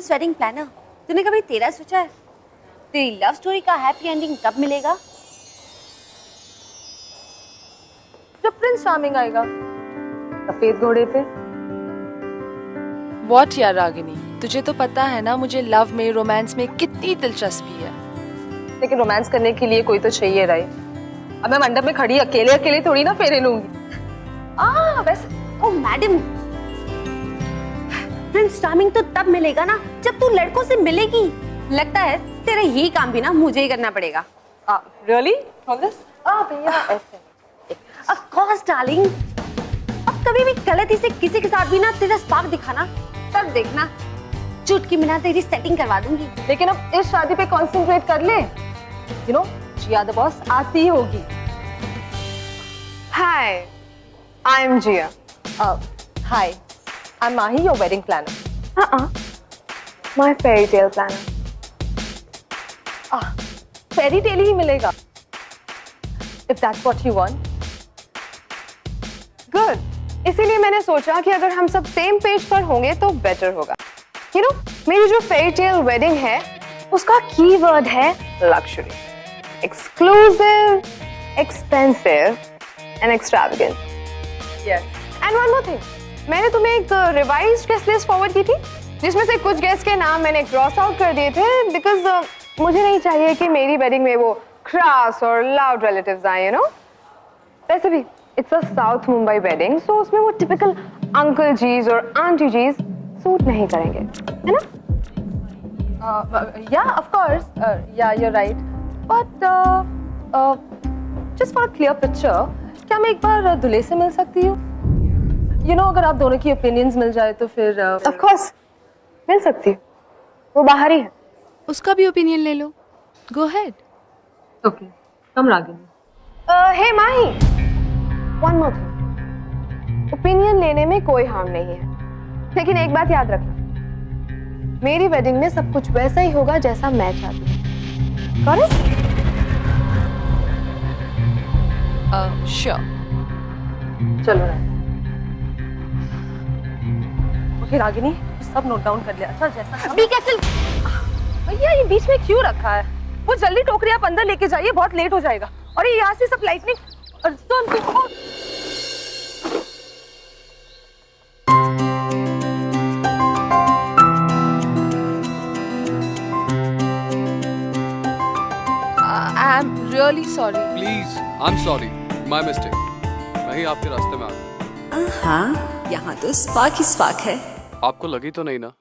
Miss wedding planner, तूने कभी तेरा सोचा है तेरी लव स्टोरी का हैप्पी एंडिंग कब मिलेगा? जब प्रिंस चार्मिंग आएगा सफेद घोड़े पे। What यार रागिनी, तुझे तो पता है ना मुझे लव में रोमांस में कितनी दिलचस्पी है। लेकिन रोमांस करने के लिए कोई तो चाहिए राइट। अब मैं मंडप में खड़ी अकेले अकेले थोड़ी ना फेरे लूंगी। वैसे ओ मैडम, प्रिंस चार्मिंग तो तब मिलेगा ना जब तू लड़कों से मिलेगी। लगता है तेरा यही काम भी ना मुझे ही करना पड़ेगा। रियली? भैया ऐसे। Of course, darling. अब कभी भी गलती से किसी के साथ भी ना तेरा स्पार्क दिखाना, तब देखना चुटकी में ना तेरी सेटिंग करवा दूंगी। लेकिन अब इस शादी पे कंसंट्रेट कर ले। You know, Jiya the boss आती ही होगी। Hi, I'm Jia. Hi, I'm Mahi, your wedding planner. My fairy tale planner. Fairy tale ही मिलेगा। If that's what you want. Good. इसीलिए मैंने सोचा कि अगर हम सब सेम पेज पर होंगे तो बेटर होगा। You know, मेरी जो फेरी टेल वेडिंग है उसका कीवर्ड है luxury, exclusive, expensive and extravagant. Yes. And one more thing, मैंने तुम्हें एक रिवाइज्ड गेस्ट लिस्ट फॉरवर्ड की थी जिसमें से कुछ गेस्ट के नाम मैंने क्रॉस आउट कर दिए थे बिकॉज मुझे नहीं चाहिए कि मेरी वेडिंग में वो क्रास और लाउड रिलेटिव्स आए, यू नो। वैसे भी it's a south Mumbai wedding, so उसमें वो टिपिकल अंकल जीज और आंटी जीज सूट नहीं करेंगे, है ना? Yeah, of course. Yeah, you're right. But just for a clear picture, क्या मैं एक बार दूल्हे से मिल सकती हूँ? You know, अगर आप दोनों की opinions मिल जाए तो फिर Of course, मिल सकती हूँ। वो बाहर ही है। उसका भी ओपिनियन ले लो। Go ahead. Okay. कम रागिनी। हे माही, वन मोर थिंग, ओपिनियन लेने में कोई हार्म नहीं है, लेकिन एक बात याद रखना, मेरी वेडिंग में सब कुछ वैसा ही होगा जैसा मैं चाहती हूँ। करेक्ट? Sure. चलो ना। ओके रागिनी, सब नोट डाउन कर लिया। अच्छा जैसा Be careful. भैया ये बीच में क्यों रखा है? वो जल्दी टोकरी आप अंदर लेके जाइए, बहुत लेट हो जाएगा। और ये यहाँ से सब lightning I'm really sorry. Please, I'm sorry. My mistake. मैं ही आपके रास्ते में आ गया। हाँ, यहाँ तो स्पार्क ही स्पार्क है। आपको लगी तो नहीं ना?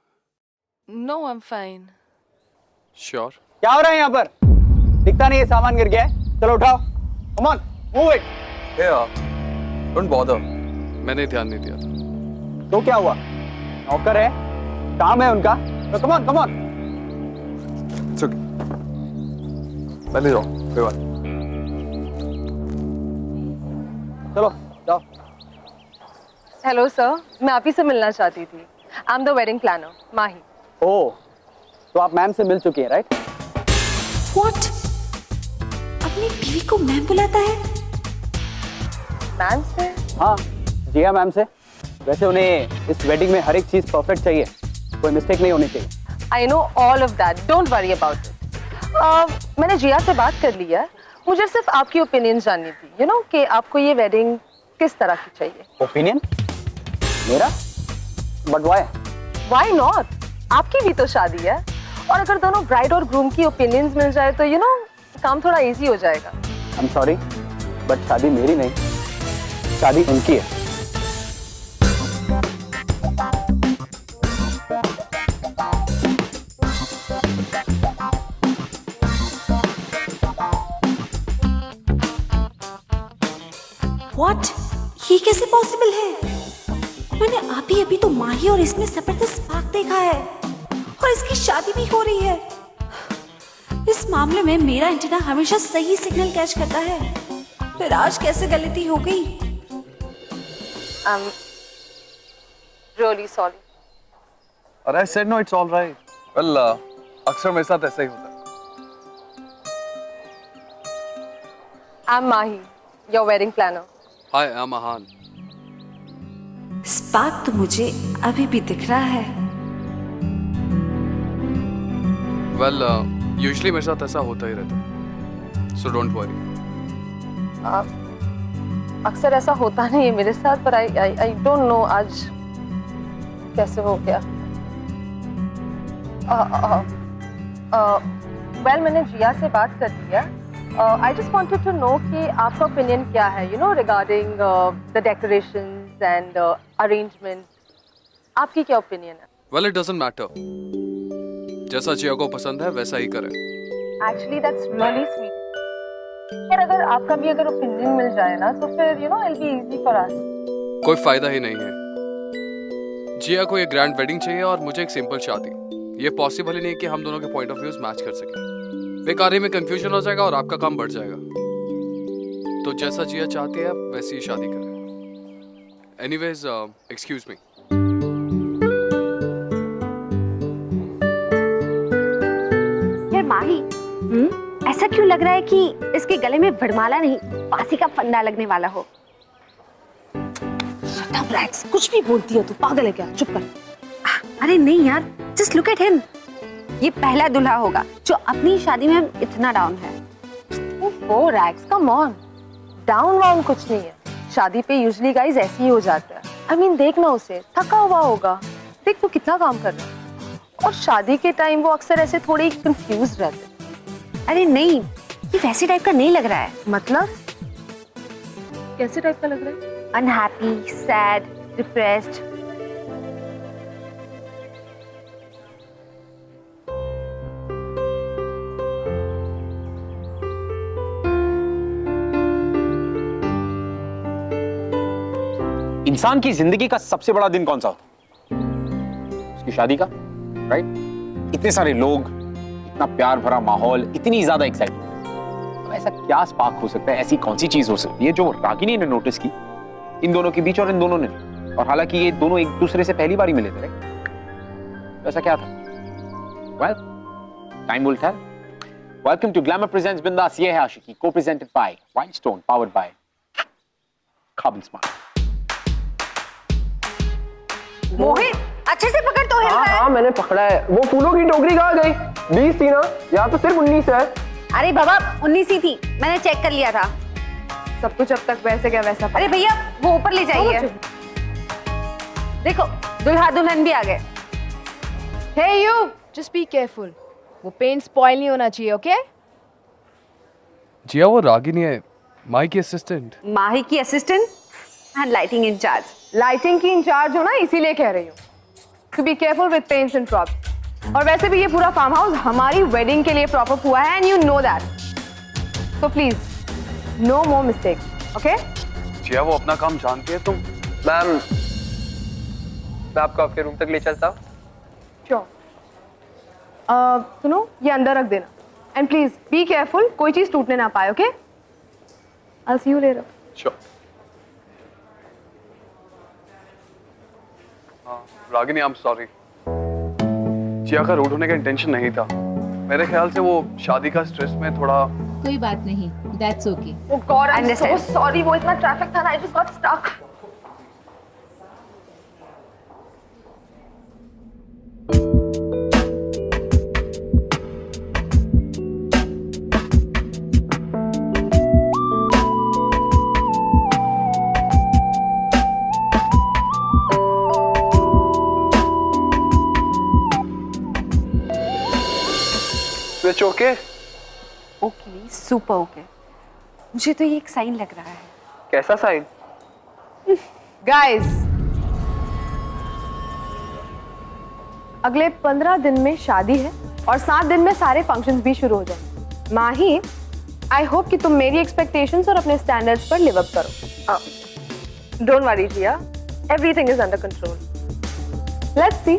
No, I'm fine. Sure. क्या हो रहा है यहाँ पर? दिखता नहीं है सामान गिर गया है। चलो उठाओ। Come on, move it. Hey, don't bother. मैंने ध्यान नहीं दिया था। तो क्या हुआ? नौकर है, काम है उनका। तो come on, come on. It's okay. मैं ले जाऊँ, कोई बात। चलो जाओ। हेलो सर, मैं आप ही से मिलना चाहती थी। I am the wedding planner Mahi. Oh, तो आप मैम से मिल चुकी हैं, राइट? What? अपनी बीवी को मैम बुलाता है? मैम से? हाँ, जिया मैम से। वैसे उन्हें इस वेडिंग में हर एक चीज परफेक्ट चाहिए, कोई मिस्टेक नहीं होनी चाहिए। I know all of that, don't worry about it. मैंने जिया से बात कर ली है, मुझे सिर्फ आपकी ओपिनियन जाननी थी, यू नो, कि आपको ये वेडिंग किस तरह की चाहिए। ओपिनियन? मेरा? But why? Why not? आपकी भी तो शादी है, और अगर दोनों ब्राइड और ग्रूम की ओपिनियंस मिल जाए तो यू नो काम थोड़ा इजी हो जाएगा। आई एम सॉरी, बट शादी मेरी नहीं, शादी उनकी है। What? ये कैसे पॉसिबल है? मैंने अभी तो माही और इसमें जबरदस्त स्पार्क देखा है, और इसकी शादी भी हो रही है। इस मामले में मेरा एंटीना हमेशा सही सिग्नल कैच करता है, फिर आज कैसे गलती हो गई? I'm really sorry. But I said no, it's all right. Well, अक्सर मेरे साथ ऐसा ही होता है। I'm Mahi, your wedding planner. Hi, I'm Ahan. Spark तो मुझे अभी भी दिख रहा है। वेल यूजुअली मेरे साथ ऐसा होता ही रहता, सो डोंट वरी। अक्सर ऐसा होता नहीं है मेरे साथ, पर आई डोंट नो आज कैसे हो गया। वेल मैंने जिया से बात कर लिया। I just wanted to know कि आपका ओपिनियन क्या है, you know, regarding the decorations and arrangement. आपकी क्या ओपिनियन है? वेल इट डजंट मैटर, जैसा जिया को पसंद है वैसा ही करें। Actually that's really sweet. पर अगर आपका भी अगर ओपिनियन मिल जाए ना तो फिर you know it will be easy for us. कोई फायदा ही नहीं है। जिया को एक ग्रैंड वेडिंग चाहिए और मुझे एक सिंपल शादी। ये पॉसिबल ही नहीं कि हम दोनों के पॉइंट ऑफ व्यूज मैच कर सकें। बेकार में कंफ्यूजन हो जाएगा और आपका काम बढ़ जाएगा। तो जैसा जिया चाहती है वैसी ही शादी करें। Anyways excuse me. यार माही, ऐसा क्यों लग रहा है कि इसके गले में वरमाला नहीं फांसी का फंदा लगने वाला हो? शट अप रैक्स, कुछ भी बोलती है तू, पागल है क्या? चुप कर। अरे नहीं यार, जस्ट लुक एट हिम। ये पहला दूल्हा होगा जो अपनी शादी में इतना डाउन है। ओह रैक्स, कम ऑन, डाउन वाउन कुछ नहीं है। शादी पे यूजुअली गाइस ऐसे ही हो जाता है। आई मीन देखना, उसे थका हुआ होगा, देख वो कितना काम कर रहा है। और शादी के टाइम वो अक्सर ऐसे थोड़ी कंफ्यूज रहते हैं। अरे नहीं, ये वैसे टाइप का नहीं लग रहा है। मतलब कैसे टाइप का लग रहा है? Unhappy, sad, depressed. इंसान की जिंदगी का सबसे बड़ा दिन कौन सा होता है? उसकी शादी का, राइट? इतने सारे लोग, इतना प्यार भरा माहौल, इतनी ज्यादा एक्साइटमेंट। तो ऐसा क्या स्पार्क हो सकता है, ऐसी कौन सी चीज हो सकती है जो रागिनी ने नोटिस की इन दोनों के बीच और इन दोनों ने? और हालांकि ये दोनों एक दूसरे से पहली बार ही मिले थे, राइट? तो ऐसा क्या था? Well, time will tell. Welcome to glamour presents Bindass Yeh Hai Aashiqui, co presented by Wildstone, powered by Kaabil smart. Mohit, अच्छे से पकड़ तो हिल रहा है। हाँ मैंने पकड़ा है। वो फूलों की टोकरी कहाँ गई? 20 थी ना, यहाँ तो सिर्फ 19 है। अरे बाबा, 19 ही थी, मैंने चेक कर लिया था। सब कुछ अब तक वैसे क्या वैसा। अरे भैया, वो ऊपर ले जाइए। देखो, दुल्हा दुल्हन भी आ गए। हे यू, जस्ट बी केयरफुल, वो पेंट स्पॉइल नहीं होना चाहिए, ओके? जिया वो रागिनी है, माई की असिस्टेंट। माही की assistant and lighting incharge. Lighting की इंचार्ज हो ना, इसीलिए कह रही हूँ to be careful with paints and props. और वैसे भी ये पूरा फार्म हाउस हमारी वेडिंग के लिए प्रॉपर हुआ है and you know that, so please no more mistakes, okay? Jiya वो अपना काम जानती है। तुम मैम, मैं आपको आपके रूम तक ले चलता हूँ। श्योर। सुनो, ये अंदर रख देना एंड प्लीज बी केयरफुल, कोई चीज टूटने ना पाए, okay? I will see you later. Sure. Ragini, I am sorry. Jiya का रूड होने का इंटेंशन नहीं था। मेरे ख्याल से वो शादी का स्ट्रेस में थोड़ा। कोई बात नहीं, that's okay. Oh God, I'm so sorry, वो इतना ट्रैफिक था ना, I just got stuck. Switch okay? Okay, super okay. मुझे तो ये एक साइन लग रहा है। कैसा साइन? Guys, अगले 15 दिन में शादी है और 7 दिन में सारे फंक्शंस भी शुरू हो जाएंगे। माही, आई होप कि तुम मेरी एक्सपेक्टेशंस और अपने स्टैंडर्ड्स पर लिव अप करो। Don't worry Jiya, everything is under control. Let's see.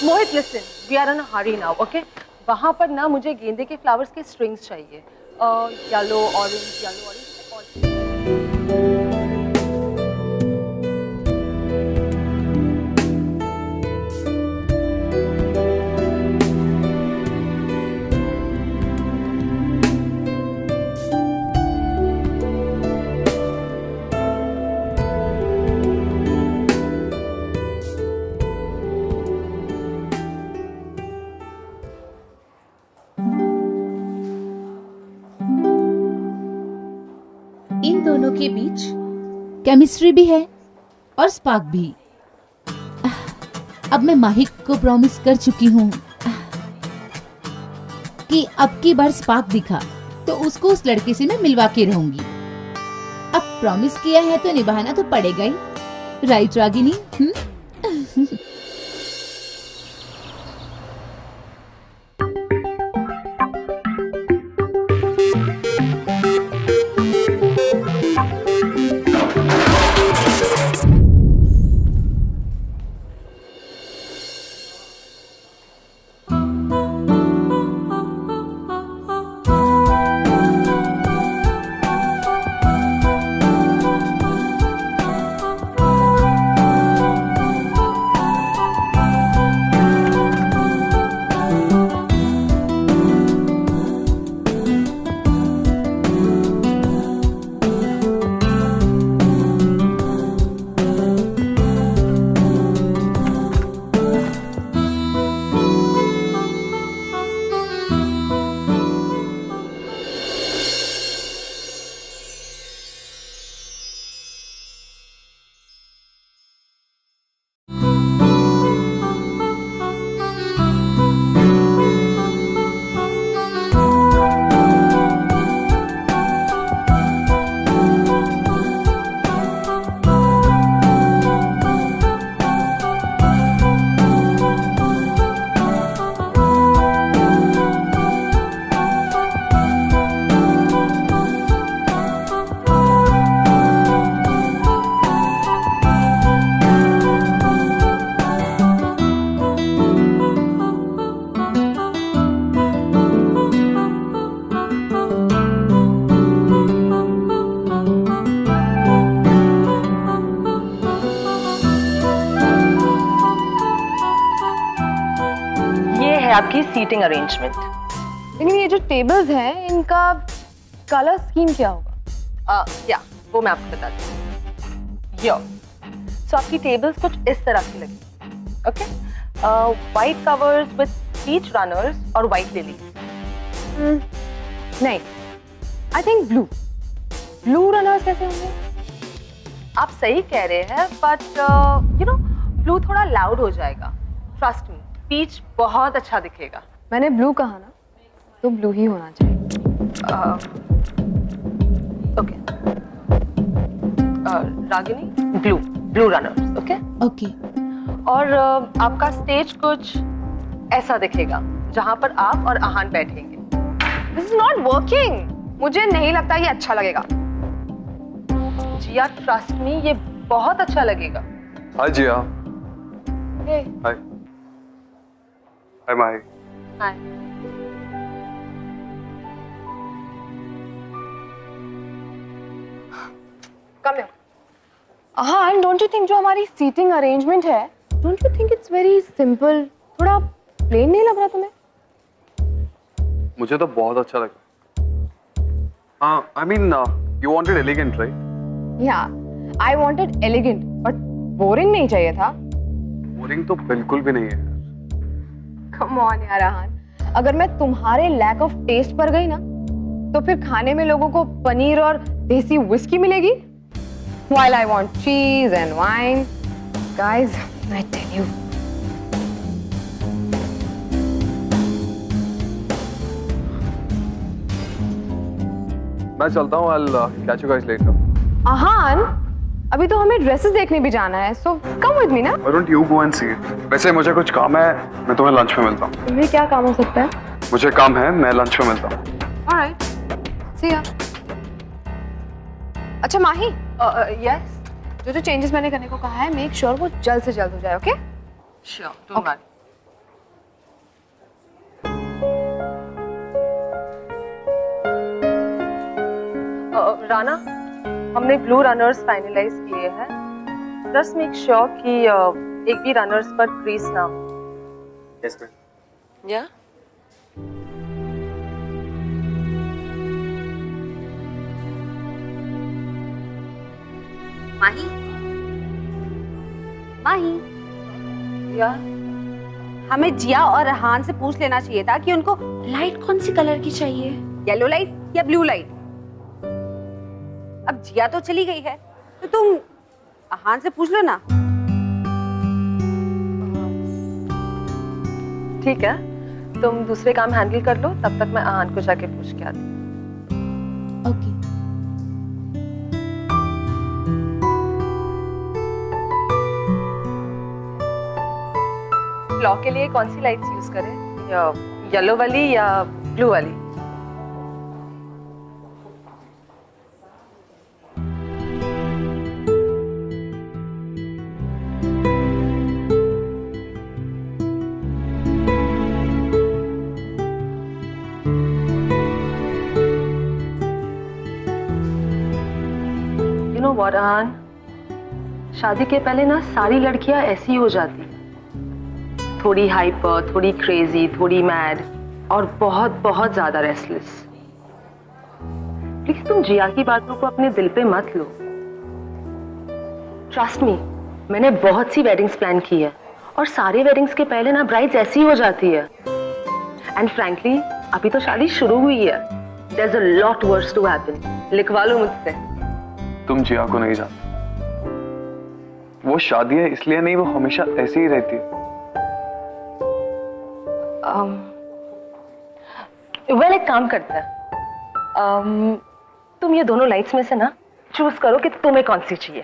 Mohit, listen, we are in a hurry now, okay? वहाँ पर ना मुझे गेंदे के फ्लावर्स के स्ट्रिंग्स चाहिए, येलो ऑरेंज। दोनों के बीच केमिस्ट्री भी है और स्पार्क भी। अब मैं माही को प्रॉमिस कर चुकी हूँ कि अब की बार स्पार्क दिखा तो उसको उस लड़के से मैं मिलवा के रहूंगी। अब प्रॉमिस किया है तो निभाना तो पड़ेगा ही, राइट रागिनी? आपकी सीटिंग अरेंजमेंट। लेकिन ये जो टेबल्स हैं इनका कलर स्कीम क्या होगा? या वो मैं आपको बताती हूँ। यो सो आपकी टेबल्स कुछ इस तरह की लगी। Okay, white covers with peach runners और वाइट लिली। नहीं, आई थिंक ब्लू रनर्स कैसे होंगे? आप सही कह रहे हैं, बट यू नो ब्लू थोड़ा लाउड हो जाएगा। ट्रस्ट मी, पीच बहुत अच्छा दिखेगा। मैंने ब्लू कहा ना, तो ब्लू ही होना चाहिए। Okay Ragini, blue runners. Okay okay. और आपका स्टेज कुछ ऐसा दिखेगा जहां पर आप और आहान बैठेंगे। This is not working. मुझे नहीं लगता ये अच्छा लगेगा। जिया ट्रस्ट मी, ये बहुत अच्छा लगेगा। हाय जिया। Hey. Hi. Hi Mahi. Hi. Come here. हाँ, don't you think जो हमारी सीटिंग अरेंजमेंट है, don't you think it's very simple? थोड़ा प्लेन नहीं लग रहा तुम्हें? मुझे तो बहुत अच्छा लगा। हाँ, I mean, you wanted elegant, right? Yeah, I wanted elegant, but boring नहीं चाहिए था। बोरिंग तो बिल्कुल भी नहीं है। Come on यार आहान, अगर मैं तुम्हारे लैक ऑफ टेस्ट पर गई ना, तो फिर खाने में लोगों को पनीर और देसी विस्की मिलेगी, while I want cheese and wine. Guys, I tell you. मैं चलता हूँ। I'll catch you guys later. आहान, अभी तो हमें ड्रेसेस देखने भी जाना है, so come with me ना। Why don't you go and see it? वैसे मुझे कुछ काम है, मैं तुम्हें लंच में मिलता हूँ। तुम्हें क्या काम हो सकता है? मुझे काम है, मैं लंच में मिलता हूँ। Alright, see ya. अच्छा माही, यस जो चेंजेस मैंने करने को कहा है, मेक श्योर वो जल्द से जल्द हो जाए, okay? Sure, don't worry. Rana, हमने ब्लू रनर्स फाइनलाइज किए हैं। जस्ट मेक श्योर कि एक भी रनर्स पर क्रीज ना हो। Yes, ma'am. या माही, माही, या हमें जिया और रेहान से पूछ लेना चाहिए था कि उनको लाइट कौन सी कलर की चाहिए, येलो लाइट या ब्लू लाइट? अब जिया तो चली गई है तो तुम आहान से पूछ लो ना। ठीक है, तुम दूसरे काम हैंडल कर लो, तब तक मैं आहान को जाके पूछ के आती हूँ। ओके। क्लॉक के लिए कौन सी लाइट्स यूज करें, या येलो वाली या ब्लू वाली? You know what, आहान? शादी के पहले ना सारी लड़कियां ऐसी हो जाती हैं, थोड़ी हाइपर, थोड़ी क्रेजी, थोड़ी मैड और बहुत बहुत ज्यादा रेस्टलेस। प्लीज तुम जिया की बातों को अपने दिल पे मत लो। ट्रस्ट मी, मैंने बहुत सी वेडिंग्स प्लान की है और सारे वेडिंग्स के पहले ना ब्राइड्स ऐसी हो जाती है। एंड फ्रैंकली अभी तो शादी शुरू हुई है। There's a lot worse to happen. लिखवा लो मुझसे। तुम जिया को नहीं जानते। वो शादी है इसलिए नहीं, वो हमेशा ऐसी ही रहती है। वेल एक काम करते हैं, तुम ये दोनों लाइट्स में से ना चूज करो कि तुम्हें कौन सी चाहिए।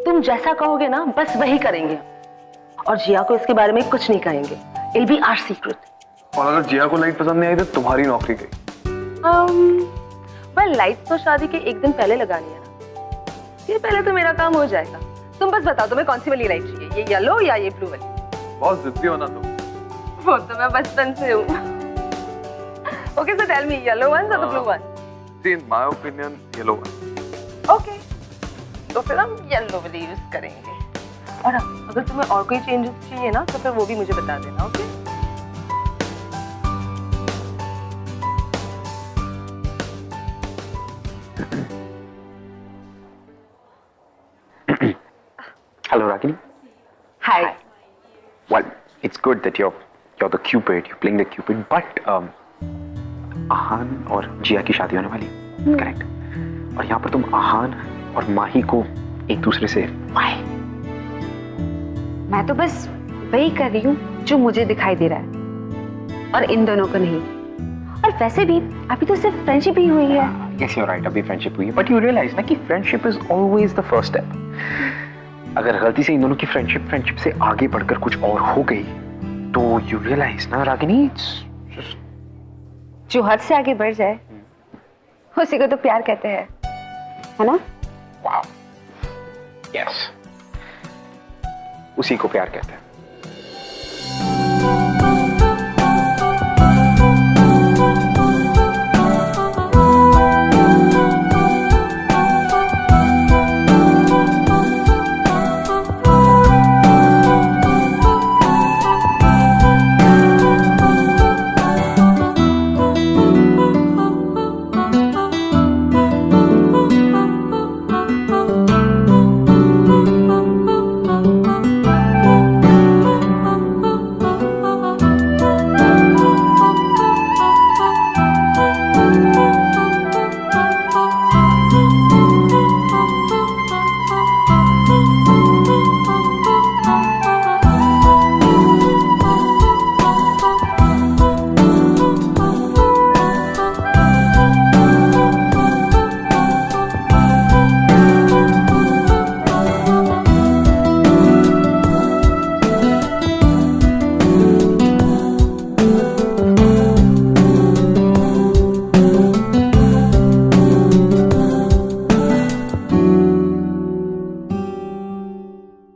तुम जैसा कहोगे ना बस वही करेंगे और जिया को इसके बारे में कुछ नहीं कहेंगे। It'll be our secret. और अगर जिया को लाइट पसंद नहीं आई तो तुम्हारी नौकरी गई। वेल लाइट तो शादी के एक दिन पहले लगानी है ना, ये पहले तो मेरा काम हो जाएगा। तुम बस बताओ तुम्हें कौन सी वाली लाइट चाहिए, ये येलो या ये ब्लू वाली? बहुत जिद्दी हो ना तुम। वो तो मैं बचपन से हूँ। Okay, so tell me, yellow ones or the blue ones? See, in my opinion, yellow one. Okay, तो फिर हम येलो वाली यूज करेंगे। और अगर तुम्हें और कोई चेंजेस चाहिए ना तो फिर वो भी मुझे बता देना। Okay? Hello, Ragini. Hi. Well, it's good that you're the Cupid. You're playing the Cupid, but आहान और जिया की शादी होने वाली है, करेक्ट? और यहाँ पर तुम आहान और माही को एक दूसरे से why? मैं तो बस वही कर रही हूँ जो मुझे दिखाई दे रहा है और इन दोनों को नहीं। और वैसे भी अभी तो सिर्फ फ्रेंडशिप ही हुई है। Yes, you're right. अभी फ्रेंडशिप हुई है, but you realize ना कि friendship is always the first step. अगर गलती से इन दोनों की फ्रेंडशिप से आगे बढ़कर कुछ और हो गई तो you realize ना रागिनी, जो हद से आगे बढ़ जाए उसी को तो प्यार कहते हैं, है ना? wow. Yes. उसी को प्यार कहते हैं।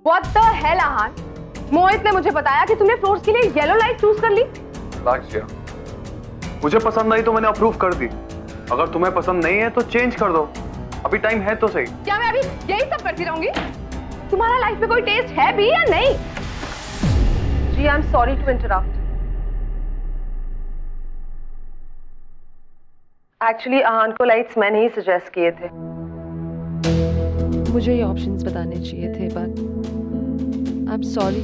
What the hell, आहान? मोहित ने मुझे बताया कि तुमने फ्लोर्स के लिए येलो लाइट चूज कर ली। जिया, मुझे पसंद आई तो मैंने अप्रूव कर दी। अगर तुम्हें पसंद नहीं है तो चेंज कर दो, अभी टाइम है तो सही। क्या मैं अभी यही सब करती रहूंगी? तुम्हारा लाइफ में कोई टेस्ट है भी या नहीं? जी, I am sorry to interrupt. Actually Aahan को लाइट्स मैंने ही सजेस्ट किए थे। मुझे ये ऑप्शंस बताने चाहिए थे, but I am sorry,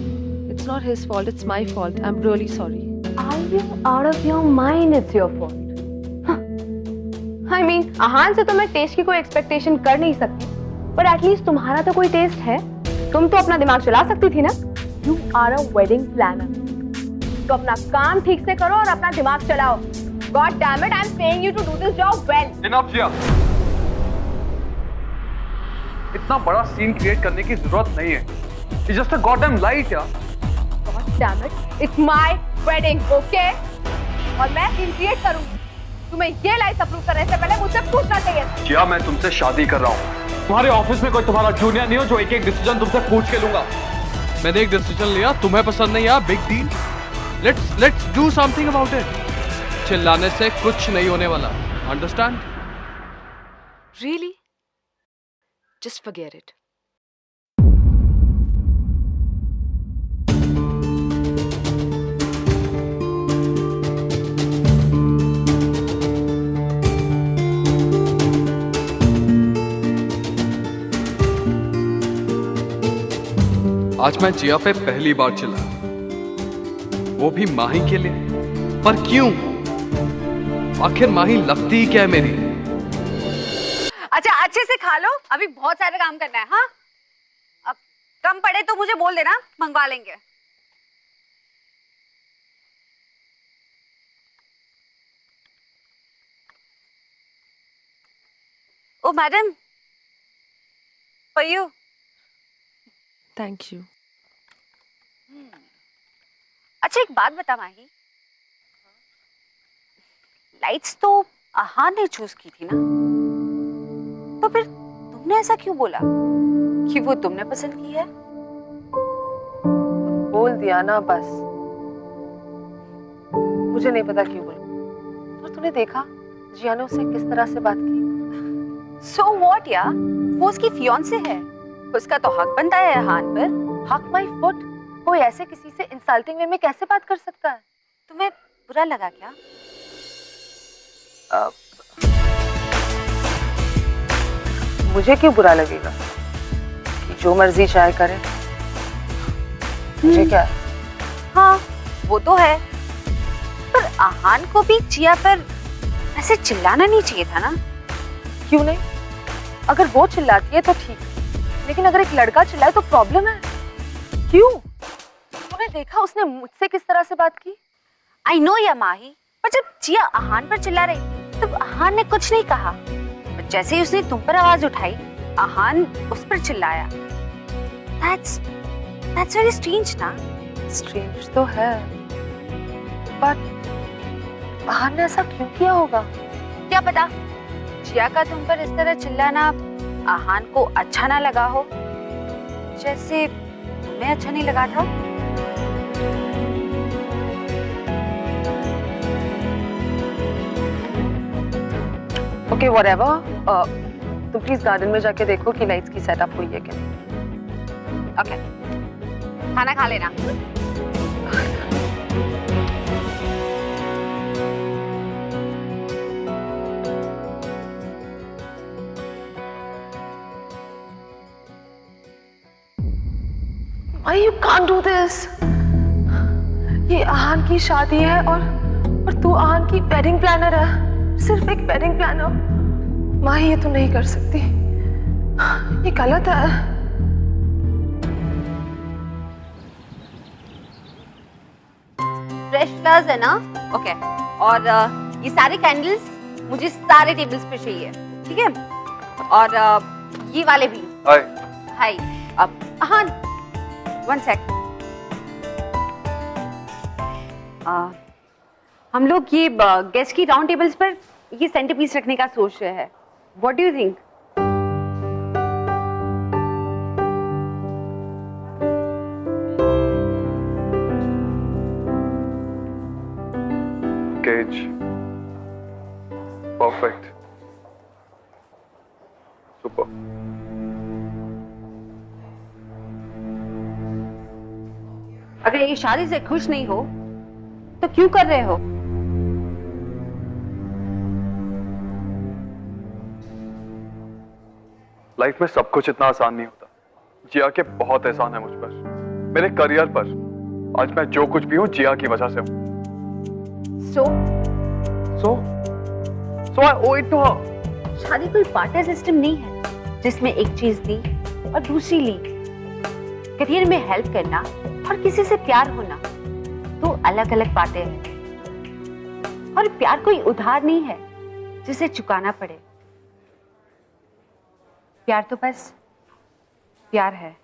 it's not his fault, it's my fault. I am really sorry. Are you out of your mind? It's your fault. I mean, आहान से तो मैं टेस्ट की कोई एक्सपेक्टेशन कर नहीं सकती, पर एटलीस्ट तुम्हारा तो कोई टेस्ट है। तुम तो अपना दिमाग चला सकती थी ना। You are a wedding planner. तो अपना काम ठीक से करो और अपना दिमाग चलाओ। God damn it, I'm paying you to do this job well. Enough, जिया। इतना बड़ा सीन क्रिएट करने की जरूरत नहीं है। It's just a goddamn light, यार। God damn it, it's my wedding, okay? और मैं सीन क्रिएट करूंगी। तुम्हें ये लाइट अप्रूव करने से पहले मुझसे पूछना चाहिए। जिया, मैं तुमसे शादी कर रहा हूँ। तुम्हारे ऑफिस में कोई तुम्हारा जूनियर नहीं हो जो एक एक डिसीजन तुमसे पूछ के लूंगा। मैंने एक डिसीजन लिया, तुम्हें पसंद नहीं आया, big deal. Let's do something about it. चिल्लाने से कुछ नहीं होने वाला, understand? Really? Just forget it. आज मैं जिया पे पहली बार चिल्ला, वो भी माही के लिए। पर क्यों? आखिर माही लगती ही क्या है मेरी? अच्छा, अच्छे से खा लो, अभी बहुत सारे काम करना है। हाँ, अब कम पड़े तो मुझे बोल देना, मंगवा लेंगे। Oh madam, for you. Thank you. अच्छा, एक बात बता माही, लाइट्स तो आहान ने चूज की थी ना, तो फिर तुमने ऐसा क्यों बोला कि वो तुमने पसंद की है? बोल दिया ना बस। मुझे नहीं पता क्यों बोला। और तूने देखा जिया ने उससे किस तरह से बात की? So what यार, वो उसकी फियांसे है, उसका तो हक बनता है आहान पर। हक माई फुट। कोई ऐसे किसी से इंसल्टिंग वे में कैसे बात कर सकता है? तुम्हें बुरा लगा क्या? मुझे क्यों बुरा लगेगा कि जो मर्जी चाहे करे, मुझे क्या है? हाँ, वो तो है, पर आहान को भी जिया पर ऐसे चिल्लाना नहीं चाहिए था ना? क्यों नहीं? अगर वो चिल्लाती है तो ठीक है, लेकिन अगर एक लड़का चिल्लाए तो प्रॉब्लम है। क्यों? तूने देखा उसने मुझसे किस तरह से बात की? आई नो या माही, पर जब जिया आहान पर चिल्ला रही थी तब आहान ने कुछ नहीं कहा, पर जैसे ही उसने तुम पर आवाज उठाई आहान उस पर चिल्लाया। That's very strange ना? स्ट्रेंज तो है, बट आहान ने ऐसा क्यों किया होगा? क्या पता, जिया का तुम पर इस तरह चिल्लाना आहान को अच्छा ना लगा हो, जैसे तुम्हें अच्छा नहीं लगा था। Okay, whatever. तुम प्लीज गार्डन में जाके देखो कि लाइट्स की सेटअप हुई है कि नहीं। ओके, खाना खा लेना। Why you can't do this? ये आहान की शादी है और तू आहान की वेडिंग प्लानर है, सिर्फ एक वेडिंग प्लानर। माही, ये तू नहीं कर सकती, ये गलत है। फ्रेश फ्लावर्स है ना? ओके, और ये सारे कैंडल्स मुझे सारे टेबल्स पे चाहिए, ठीक है? और ये वाले भी। हाय। हाय। अब आहान, वन सेक। हम लोग ये गेस्ट की राउंड टेबल्स पर ये सेंटरपीस रखने का सोच रहे हैं। What do you think? Cage. Perfect. Super. अगर ये शादी से खुश नहीं हो तो क्यों कर रहे हो? लाइफ में सब कुछ इतना आसान नहीं होता। जिया के बहुत एहसान है मुझ पर, मेरे करियर पर। आज मैं जो कुछ भी हूँ जिया की वजह से हूँ। सो So I owe it to her. शादी कोई पार्टनर सिस्टम नहीं है जिसमें एक चीज दी और दूसरी ली। करियर में हेल्प करना और किसी से प्यार होना तो अलग अलग बातें हैं। और प्यार कोई उधार नहीं है जिसे चुकाना पड़े। प्यार तो बस प्यार है।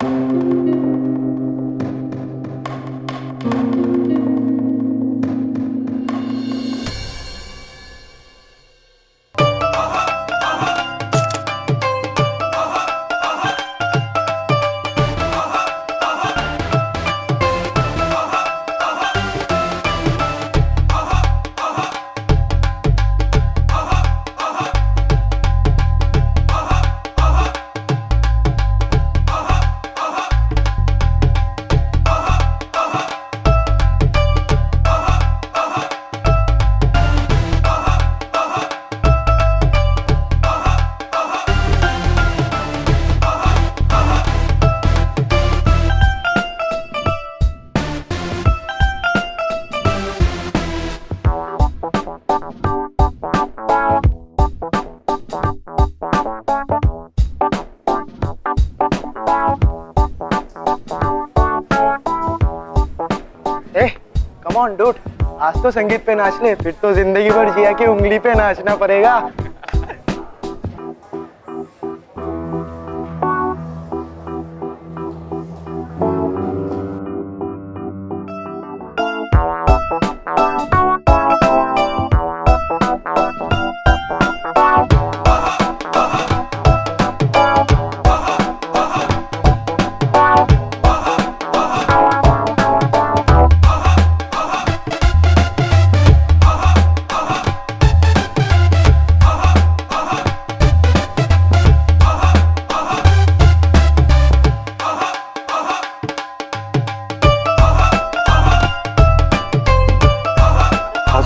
कम ऑन डूड, आज तो संगीत पे नाच ले, फिर तो जिंदगी भर जिया की उंगली पे नाचना पड़ेगा।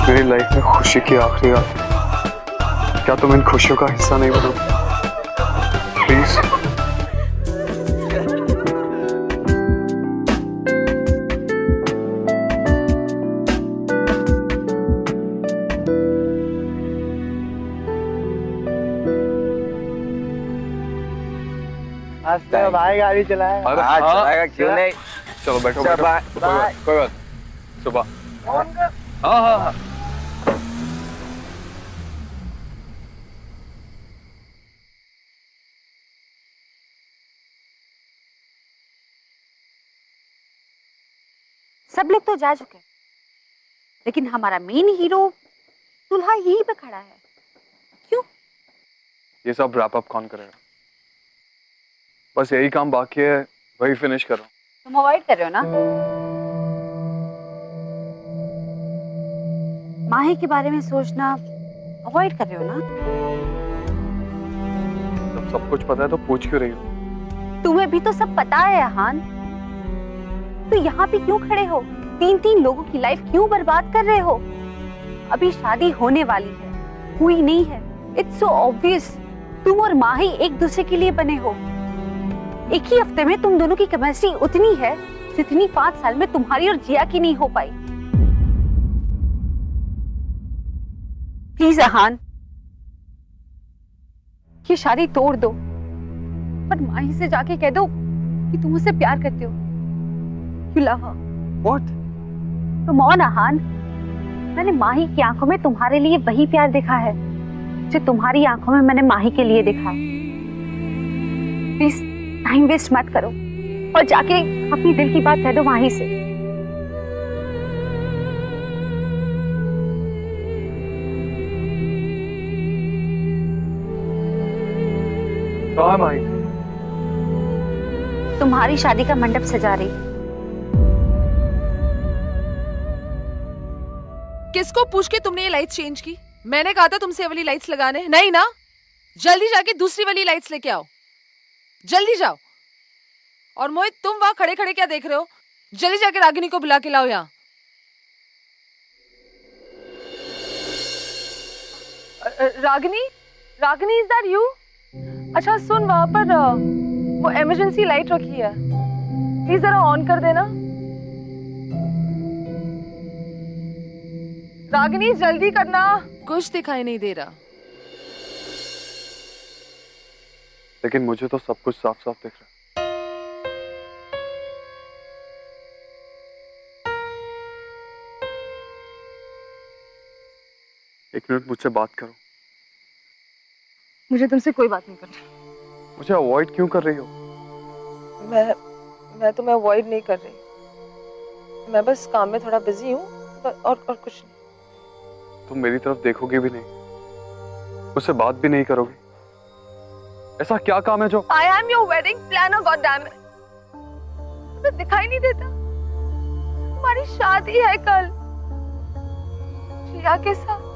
मेरी लाइफ में खुशी की आखिरी रात है। क्या तुम इन खुशियों का हिस्सा नहीं बनो प्लीज? आज तो भाई गाड़ी चलाए। हाँ चलाएगा, क्यों नहीं? चलो बैठो बैठो, कोई बात सुबह। हाँ हाँ हाँ। सब लोग तो जा चुके, लेकिन हमारा मेन हीरो दूल्हा यहीं पे खड़ा है। क्यों? ये सब रैप अप कौन करेगा? बस यही काम बाकी है, वही फिनिश करो। तुम अवॉइड कर रहे हो ना? माही के बारे में सोचना अवॉइड कर रहे हो ना? जब सब कुछ पता है तो पूछ क्यों रही हो? तुम्हें भी तो सब पता है अहान। तो यहाँ पे क्यों खड़े हो? 3-3 लोगों की लाइफ क्यों बर्बाद कर रहे हो? अभी शादी होने वाली है, हुई नहीं है। It's so obvious. तुम और माही एक दूसरे के लिए बने हो। एक ही हफ्ते में तुम दोनों की केमिस्ट्री उतनी है जितनी 5 साल में तुम्हारी और जिया की नहीं हो पाई। प्लीज अहान, ये शादी तोड़ दो, पर माही से जाके कह दो कि तुम उससे प्यार करते हो। You love her. What? Come on Ahaan, मैंने माही की आंखों में तुम्हारे लिए वही प्यार देखा है जो तुम्हारी आंखों में मैंने माही के लिए देखा। प्लीज टाइम वेस्ट मत करो और जाके अपनी दिल की बात कह दो माही से। कहाँ है माही? तुम्हारी शादी का मंडप सजा रही। किसको पूछ के तुमने ये लाइट्स चेंज की? मैंने कहा था तुमसे ये वाली लाइट्स लगाने, नहीं ना? जल्दी जाके दूसरी वाली लाइट्स लेके आओ, जल्दी जाओ। और मोहित, तुम वहां खड़े खड़े क्या देख रहे हो? जल्दी जाके रागिनी को बुला के लाओ यहाँ। Ragini, Ragini, is that you? अच्छा सुन, वहां पर वो इमरजेंसी लाइट रखी है, प्लीज जरा ऑन कर देना। रागिनी जल्दी करना। कुछ दिखाई नहीं दे रहा। लेकिन मुझे तो सब कुछ साफ साफ दिख रहा है। एक मिनट मुझसे बात करो। मुझे तुमसे कोई बात नहीं करनी। मुझे अवॉइड क्यों कर रही हो? मैं तुम्हें अवॉइड नहीं कर रही, मैं बस काम में थोड़ा बिजी हूँ, और कुछ नहीं। तुम मेरी तरफ देखोगी भी नहीं, मुझसे बात भी नहीं करोगी? ऐसा क्या काम है जो? I am your wedding planner, goddammit। तुम्हें दिखाई नहीं देता? हमारी शादी है कल जिया के साथ।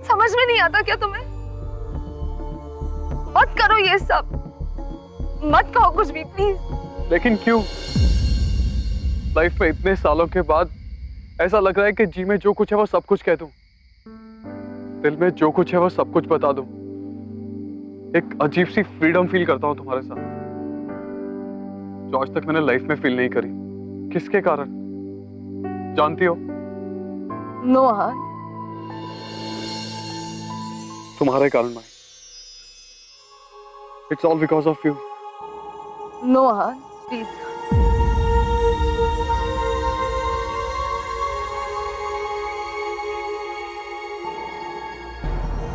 समझ में नहीं आता क्या तुम्हें? मत करो ये सब, मत कहो कुछ भी प्लीज। लेकिन क्यों? लाइफ में इतने सालों के बाद ऐसा लग रहा है कि जी में जो कुछ है वो सब कुछ कह दूं, दिल में जो कुछ है वो सब कुछ बता दूं। एक अजीब सी फ्रीडम फील करता हूं तुम्हारे साथ, जो आज तक मैंने लाइफ में फील नहीं करी। किसके कारण जानती हो? नो हाँ, तुम्हारे कारण माई। It's all because of you. No हाँ प्लीज।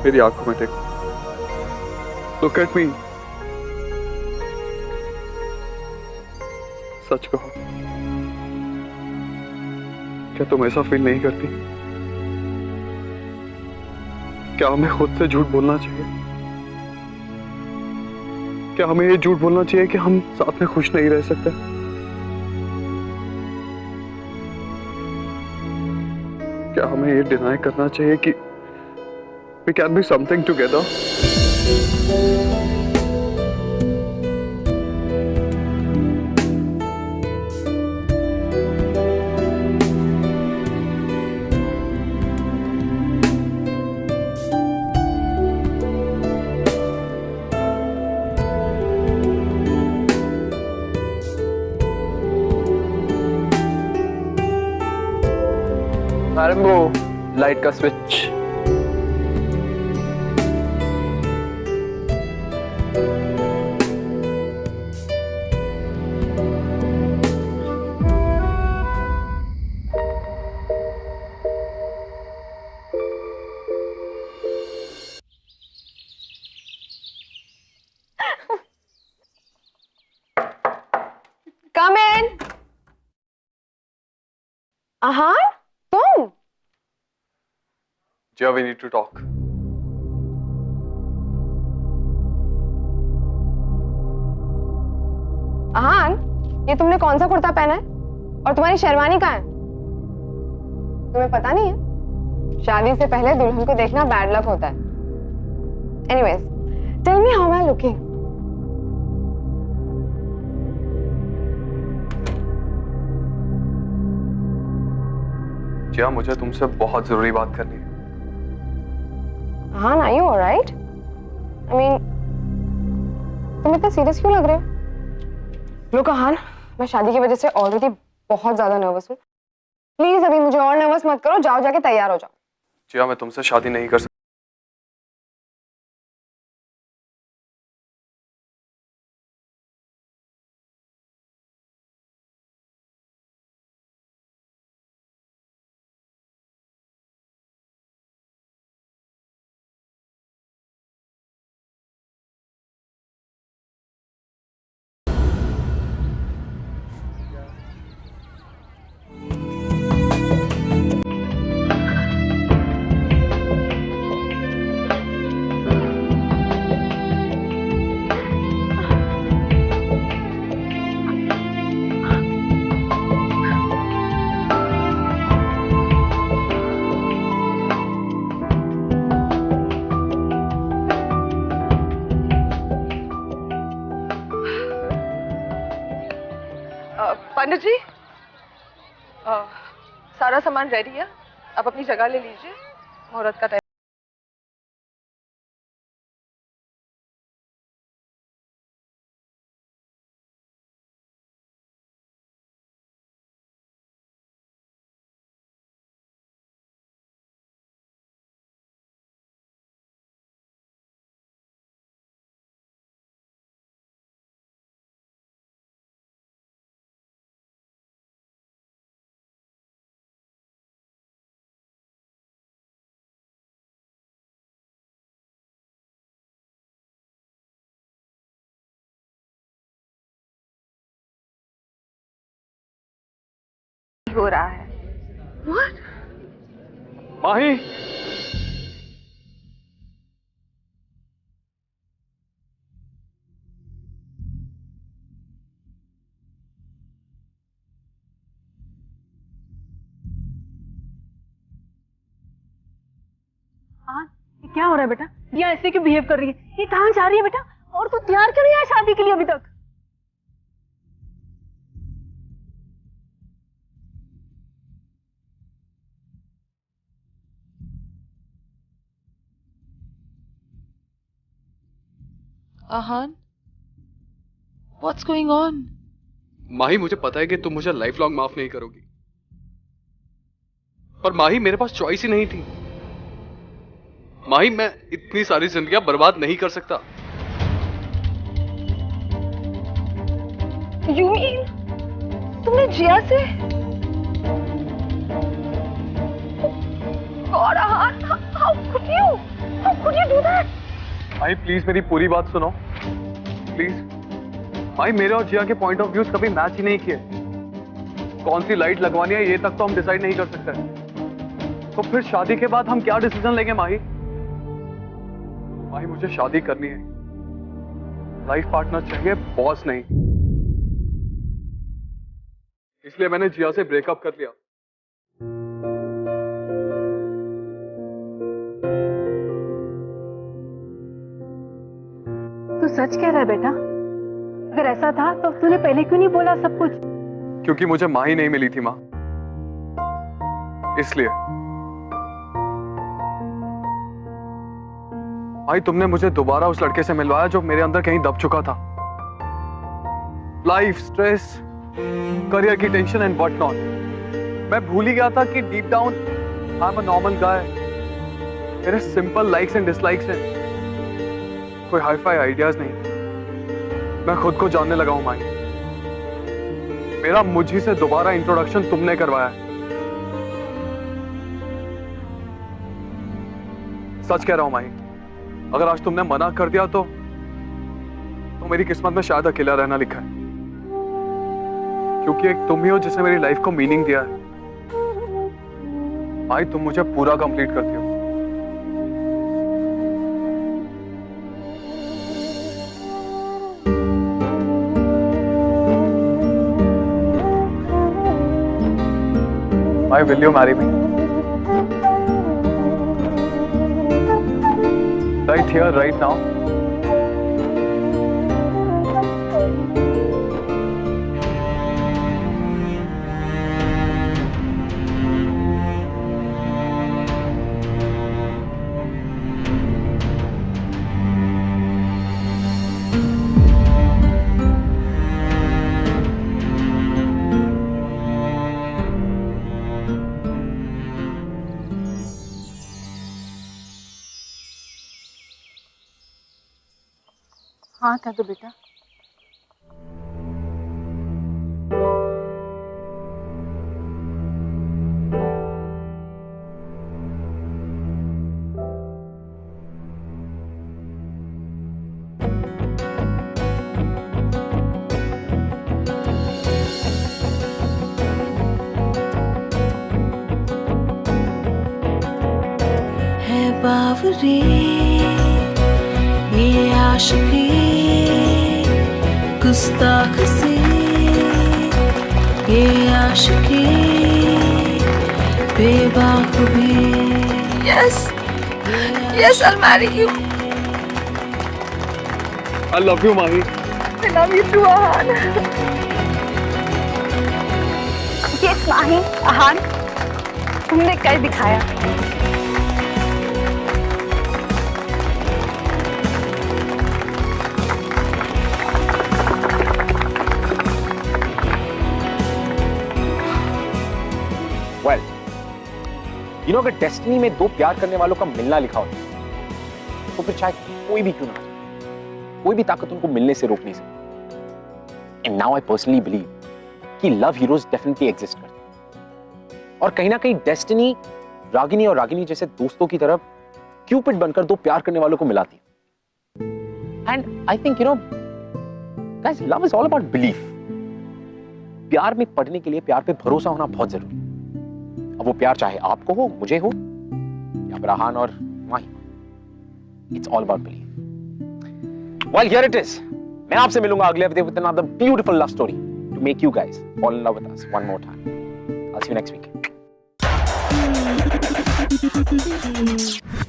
मेरी आंखों में देखो, लुक एट मी। सच कहो, क्या तुम ऐसा फील नहीं करती? क्या हमें खुद से झूठ बोलना चाहिए? क्या हमें ये झूठ बोलना चाहिए कि हम साथ में खुश नहीं रह सकते? क्या हमें ये डिनाई करना चाहिए कि we can be something together? Madam वो लाइट का स्विच। Come in. Ahan, तुम? Jia, we need to talk. आहान, ये तुमने कौन सा कुर्ता पहना है? और तुम्हारी शेरवानी कहाँ है? तुम्हें पता नहीं है? शादी से पहले दुल्हन को देखना बैड लक होता है। Anyways, tell me how am I looking? जिया, मुझे तुमसे बहुत जरूरी बात करनी है। आहान, are you alright? I mean, तुम इतना सीरियस क्यों लग रहे हो? लोग आहान, मैं शादी की वजह से ऑलरेडी बहुत ज्यादा नर्वस हूँ। प्लीज अभी मुझे और नर्वस मत करो, जाओ जाके तैयार हो जाओ। जिया, मैं तुमसे शादी नहीं कर सकता। पंडित जी, सारा सामान रेडी है, आप अपनी जगह ले लीजिए, मुहूर्त का टाइम। हो रहा है। माही, ये क्या हो रहा है बेटा? ये ऐसे क्यों बिहेव कर रही है? ये कहाँ जा रही है बेटा? और तू तैयार क्यों नहीं है शादी के लिए अभी तक? आहान, व्हाट्स गोइंग ऑन? माही, मुझे पता है कि तुम मुझे लाइफ लॉन्ग माफ नहीं करोगी, पर माही मेरे पास चॉइस ही नहीं थी। माही, मैं इतनी सारी जिंदगियां बर्बाद नहीं कर सकता। You mean तुमने जिया से? God, Ahan, how could you? How could you do that? Mahi please मेरी पूरी बात सुनो प्लीज। माही, मेरे और जिया के पॉइंट ऑफ व्यूज कभी मैच ही नहीं किए। कौन सी लाइट लगवानी है ये तक तो हम डिसाइड नहीं कर सकते। तो फिर शादी के बाद हम क्या डिसीजन लेंगे माही? माही, मुझे शादी करनी है, लाइफ पार्टनर चाहिए, बॉस नहीं। इसलिए मैंने जिया से ब्रेकअप कर लिया। तू सच कह रहा है बेटा? अगर ऐसा था तो तूने पहले क्यों नहीं बोला सब कुछ? क्योंकि मुझे माँ ही नहीं मिली थी माँ, इसलिए। भाई, तुमने मुझे दोबारा उस लड़के से मिलवाया जो मेरे अंदर कहीं दब चुका था। लाइफ, स्ट्रेस, करियर की टेंशन एंड व्हाट नॉट। मैं भूल ही गया था कि deep down I am a normal guy. मेरे सिंपल लाइक्स एंड डिसलाइक्स हैं, कोई हाई फाई आइडियाज नहीं। मैं खुद को जानने लगा हूं माई। मेरा मुझी से दोबारा इंट्रोडक्शन तुमने करवाया। सच कह रहा हूं माई, अगर आज तुमने मना कर दिया तो मेरी किस्मत में शायद अकेला रहना लिखा है, क्योंकि एक तुम ही हो जिसने मेरी लाइफ को मीनिंग दिया है। भाई, तुम मुझे पूरा कंप्लीट करती हो। Why will you marry me? Right here, right now. हाँ था तो बेटा। है बावरी ये आशिकी गुस्ताख सी, ये आशिकी बेबाखुबी। Yes, yes, I'll marry you. I love you, Mahi. I love you too, Ahan. Yes, Mahi, Ahan, तुमने कर दिखाया। Well, you know, अगर डेस्टिनी में दो प्यार करने वालों का मिलना लिखा होता तो फिर चाहे कोई भी क्यों ना, कोई भी ताकत उनको मिलने से रोक नहीं सकती। And now I personally believe कि लव हीरोज डेफिनेटली एग्जिस्ट करते हैं, और कहीं ना कहीं डेस्टिनी रागिनी और रागिनी जैसे दोस्तों की तरफ क्यूपिड बनकर दो प्यार करने वालों को मिलाती है। And I think, you know guys, love is all about belief. प्यार में पड़ने के लिए प्यार पे भरोसा होना बहुत जरूरी है। अब वो प्यार चाहे आपको हो, मुझे हो, या फिर आहान और Mahi. It's all about believe. Well here it is. मैं आपसे मिलूंगा अगले हफ्ते with another beautiful love story to make you guys fall in love with us one more time. I'll see you next week.